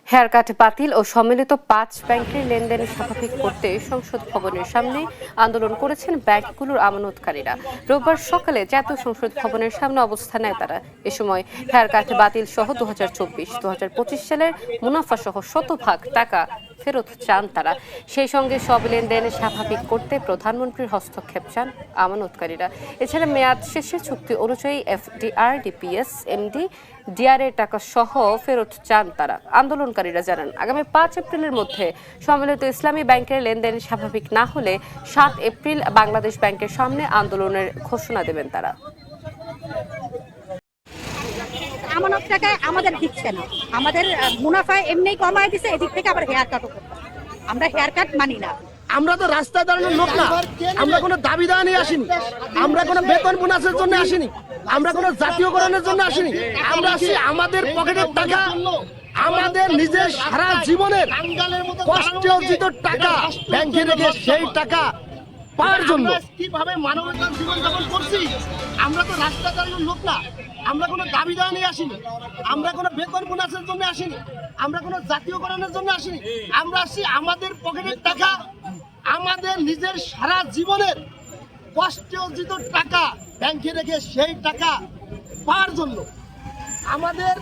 Hair cut বাতিল ও সম্মিলিত ৫ ব্যাংকের লেনদেন স্বাভাবিক করতে সংসদ ভবনের সামনে আন্দোলন করেছেন ব্যাংকগুলোর আমানতকারীরা। রোববার সকালে জাতীয় সংসদ ভবনের সামনে অবস্থান নেয় তারা। এ সময় হেয়ার কাট বাতিল সহ ২০২৪-২০২৫ সালের মুনাফা সহ শতভাগ টাকা ফেরত চান তারা। সেই সঙ্গে সব লেনদেন স্বাভাবিক করতে প্রধানমন্ত্রীর হস্তক্ষেপ চান আমানতকারীরা। এছাড়া মেয়াদ শেষে চুক্তি অনুযায়ী এফডিআর, ডিপিএস, এমডি, ডিআরএ টাকা সহ ফেরত চান তারা। আন্দোলনকারীরা জানান, আগামী ৫ এপ্রিলের মধ্যে সম্মিলিত ইসলামী ব্যাংকের লেনদেন স্বাভাবিক না হলে ৭ এপ্রিল বাংলাদেশ ব্যাংকের সামনে আন্দোলনের ঘোষণা দেবেন তারা। আমানত টাকা আমাদের দিচ্ছে না, আমাদের মুনাফা এমনি কমায় দিছে, এদিক থেকে আবার হেয়ার কাটও করতে। আমরা হেয়ার কাট মানি না। আমরা তো রাস্তায় দাঁড়ানোর লোক না, আমরা কোনো দাবি দাওয়া নিয়ে আসিনি, আমরা কোনো বেতন বোনাসের জন্য আসিনি, আমরা কোনো জাতীয়করণের জন্য আসিনি। আমরা আসি আমাদের পকেটের টাকা, আমাদের নিজের সারা জীবনের কষ্টে অর্জিত টাকা ব্যাংকে রেখে সেই টাকা পাওয়ার জন্য কিভাবে মানবতার জীবনযাপন করছি। আমরা তো রাস্তায় দাঁড়ানোর লোক না, আমরা কোনো দাবি দাওয়া নিয়ে আসিনি, আমরা কোনো বেতন বোনাসের জন্য আসিনি, আমরা কোনো জাতীয়করণের জন্য আসিনি। আমরা আসি আমাদের পকেটের টাকা, আমাদের নিজের সারা জীবনের কষ্টে অর্জিত টাকা ব্যাংকে রেখে সেই টাকা পাওয়ার জন্য। আমাদের